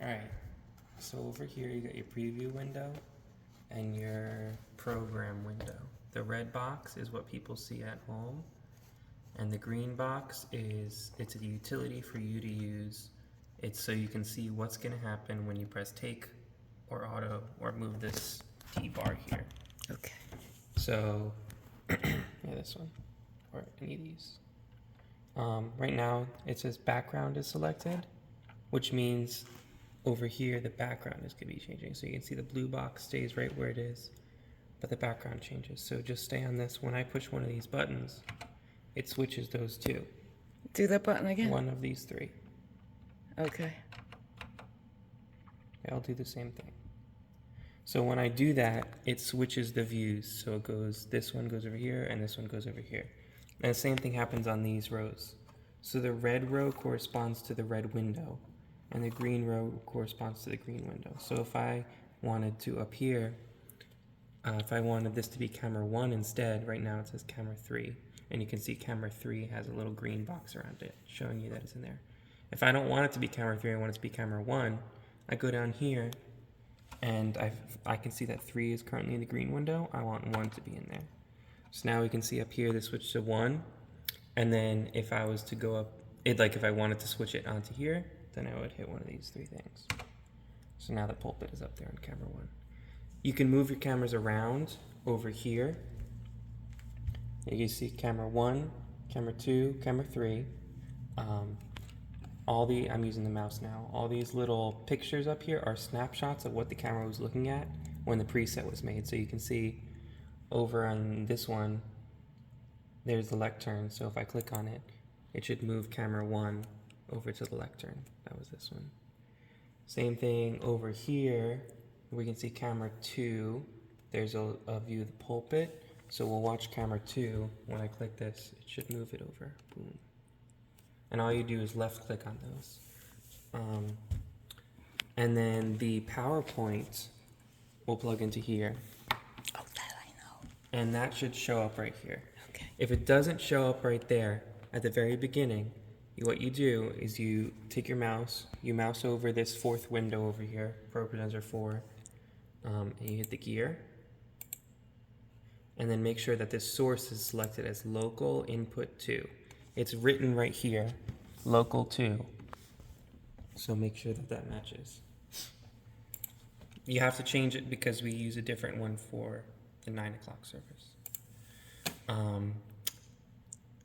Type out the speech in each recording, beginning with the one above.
Alright, so over here you got your preview window and your program window. The red box is what people see at home, and the green box it's a utility for you to use. It's so you can see what's going to happen when you press take or auto or move this T bar here. Okay. So, yeah, this one, or any of these. Right now it says background is selected, which means over here the background is going to be changing. So you can see the blue box stays right where it is, but the background changes. So just stay on this. When I push one of these buttons, it switches those two. Do that button again. One of these three. Okay. I'll do the same thing. So when I do that, it switches the views. So it goes, this one goes over here and this one goes over here. And the same thing happens on these rows. So the red row corresponds to the red window and the green row corresponds to the green window. So if I wanted to up here, if I wanted this to be camera 1 instead, right now it says camera 3. And you can see camera 3 has a little green box around it, showing you that it's in there. If I don't want it to be camera 3, I want it to be camera 1, I go down here, and I can see that 3 is currently in the green window. I want 1 to be in there. So now we can see up here, this switch to 1. And then if I was to go up, if I wanted to switch it onto here, then I would hit one of these 3 things. So now the pulpit is up there on camera 1. You can move your cameras around over here. You can see camera 1, camera 2, camera 3. I'm using the mouse now. All these little pictures up here are snapshots of what the camera was looking at when the preset was made. So you can see over on this one, there's the lectern. So if I click on it, it should move camera 1 over to the lectern. That was this one. Same thing over here. We can see camera 2. There's a view of the pulpit. So we'll watch camera 2. When I click this, it should move it over. Boom. And all you do is left click on those. And then the PowerPoint will plug into here. Oh, that I know. And that should show up right here. Okay. If it doesn't show up right there at the very beginning, what you do is you take your mouse, you mouse over this 4th window over here, ProPresenter 4, and you hit the gear. And then make sure that this source is selected as local input 2. It's written right here, local 2. So make sure that that matches. You have to change it because we use a different one for the 9 o'clock service.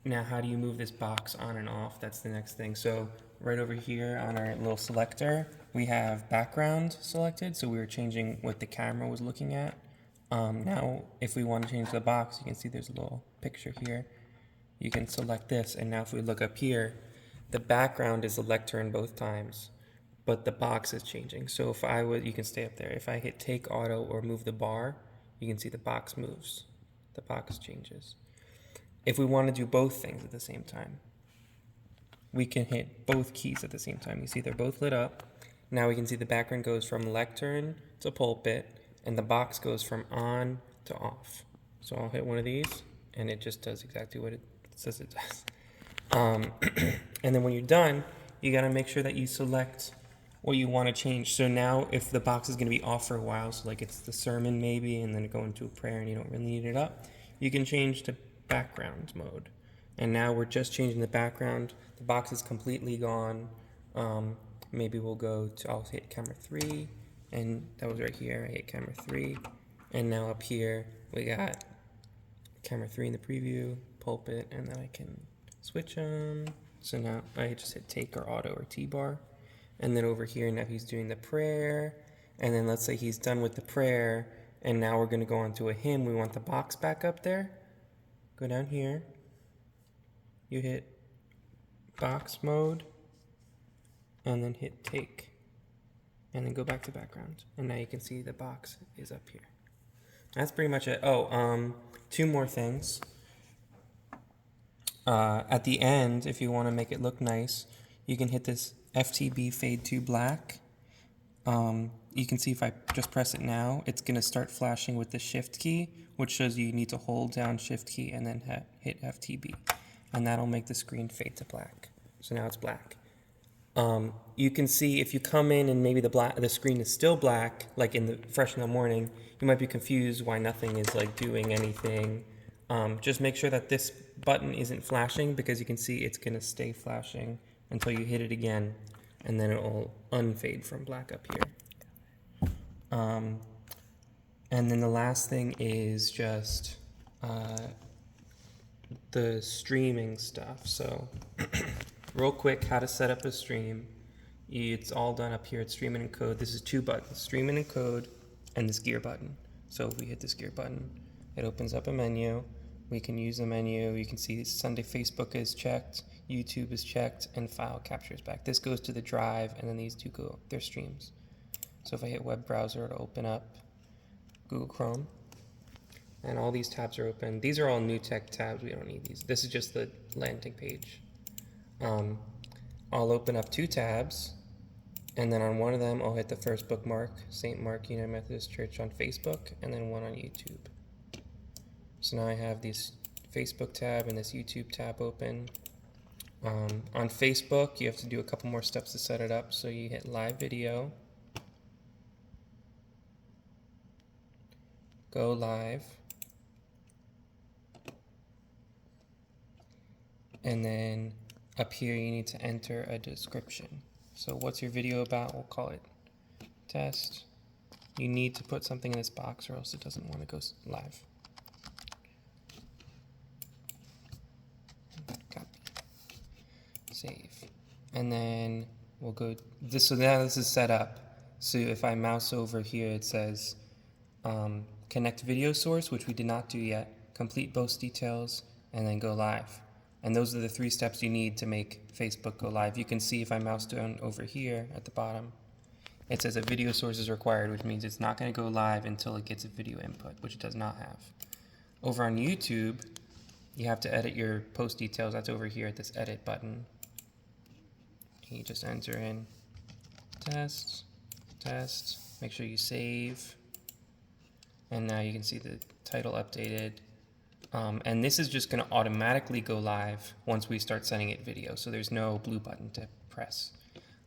Now, how do you move this box on and off? That's the next thing. So right over here on our little selector, we have background selected. So we were changing what the camera was looking at. Now, if we want to change the box, you can see there's a little picture here. You can select this, and now if we look up here, the background is the lectern both times, but the box is changing. So if you can stay up there. If I hit take auto or move the bar, you can see the box moves. The box changes. If we want to do both things at the same time, we can hit both keys at the same time. You see they're both lit up. Now we can see the background goes from lectern to pulpit, and the box goes from on to off. So I'll hit one of these, and it just does exactly what it says it does. And then when you're done, you got to make sure that you select what you want to change. So now if the box is going to be off for a while, so like it's the sermon maybe, and then go into a prayer and you don't really need it up, you can change to background mode. And now we're just changing the background. The box is completely gone. Maybe we'll go to, I'll hit camera 3, and that was right here. I hit camera 3, and now up here we got camera 3 in the preview, pulpit, and then I can switch them. So now I just hit take or auto or T-bar. And then over here, now he's doing the prayer. And then let's say he's done with the prayer, and now we're going to go on to a hymn. We want the box back up there. Go down here. You hit box mode, and then hit take. And then go back to background. And now you can see the box is up here. That's pretty much it. Oh, 2 more things. At the end, if you want to make it look nice, you can hit this FTB fade to black. You can see if I just press it now, it's going to start flashing with the shift key, which shows you need to hold down shift key and then hit FTB. And that'll make the screen fade to black. So now it's black. You can see if you come in and maybe the screen is still black, like in the fresh in the morning, you might be confused why nothing is like doing anything. Just make sure that this button isn't flashing, because you can see it's gonna stay flashing until you hit it again, and then it will unfade from black up here. And then the last thing is just the streaming stuff. So real quick, how to set up a stream. It's all done up here at Stream and Encode. This is two buttons, Stream and Encode, and this gear button. So if we hit this gear button, it opens up a menu. We can use the menu. You can see Sunday Facebook is checked, YouTube is checked, and file capture is back. This goes to the drive, and then these two go, their streams. So if I hit web browser, it'll open up Google Chrome, and all these tabs are open. These are all new tech tabs. We don't need these. This is just the landing page. I'll open up two tabs, and then on one of them, I'll hit the first bookmark, St. Mark United Methodist Church on Facebook, and then one on YouTube. So now I have this Facebook tab and this YouTube tab open. On Facebook, you have to do a couple more steps to set it up. So you hit live video, go live, and then up here you need to enter a description. So what's your video about? We'll call it test. You need to put something in this box or else it doesn't want to go live. Copy. Save. And then we'll go this. So now this is set up. So if I mouse over here, it says connect video source, which we did not do yet, complete post details, and then go live. And those are the 3 steps you need to make Facebook go live. You can see if I mouse down over here at the bottom, it says a video source is required, which means it's not going to go live until it gets a video input, which it does not have. Over on YouTube, you have to edit your post details. That's over here at this edit button. You just enter in test, make sure you save. And now you can see the title updated. And this is just going to automatically go live once we start sending it video. So there's no blue button to press.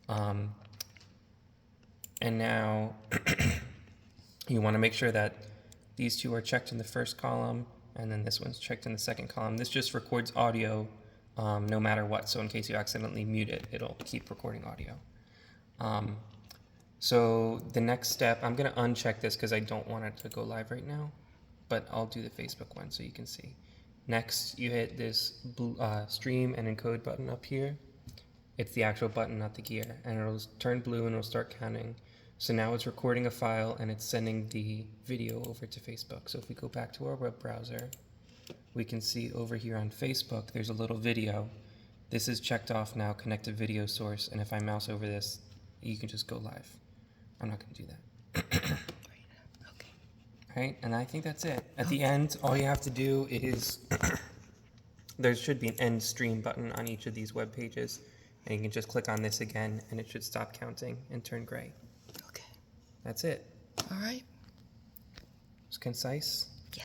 And now you want to make sure that these two are checked in the first column, and then this one's checked in the second column. This just records audio no matter what. So in case you accidentally mute it, it'll keep recording audio. So the next step, I'm going to uncheck this because I don't want it to go live right now, but I'll do the Facebook one so you can see. Next, you hit this blue, stream and encode button up here. It's the actual button, not the gear, and it'll turn blue and it'll start counting. So now it's recording a file and it's sending the video over to Facebook. So if we go back to our web browser, we can see over here on Facebook, there's a little video. This is checked off now, connect to video source, and if I mouse over this, you can just go live. I'm not going to do that. Okay. Right, and I think that's it. At the end, all you have to do is, there should be an end stream button on each of these web pages, and you can just click on this again, and it should stop counting and turn gray. Okay. That's it. All right. It's concise.